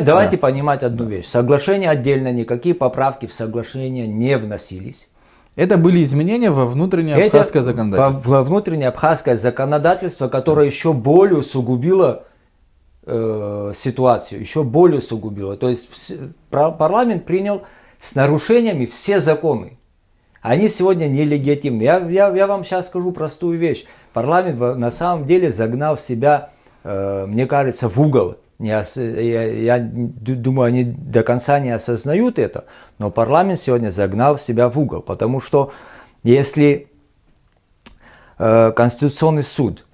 Давайте понимать одну вещь. Соглашение отдельно, никакие поправки в соглашение не вносились. Это были изменения во внутреннее абхазское законодательство. Во внутреннее абхазское законодательство, которое еще более усугубило ситуацию, еще более усугубило. То есть парламент принял с нарушениями все законы. Они сегодня нелегитимны. Я вам сейчас скажу простую вещь. Парламент на самом деле загнал себя, мне кажется, в угол. Я думаю, они до конца не осознают это, но парламент сегодня загнал себя в угол, потому что если Конституционный суд,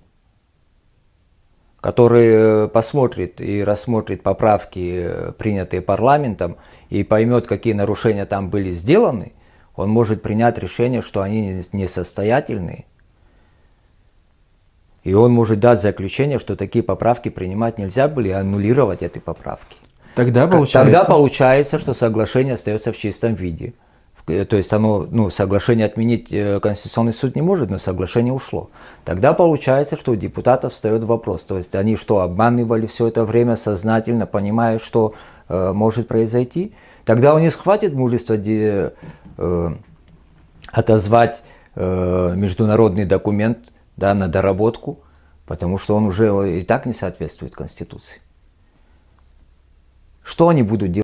который посмотрит и рассмотрит поправки, принятые парламентом, и поймет, какие нарушения там были сделаны, он может принять решение, что они несостоятельные. И он может дать заключение, что такие поправки принимать нельзя были, и аннулировать эти поправки. Тогда получается, что соглашение остается в чистом виде. То есть соглашение отменить Конституционный суд не может, но соглашение ушло. Тогда получается, что у депутатов встает вопрос. То есть они что, обманывали все это время сознательно, понимая, что может произойти? Тогда у них хватит мужества отозвать международный документ, да, на доработку, потому что он уже и так не соответствует Конституции. Что они будут делать?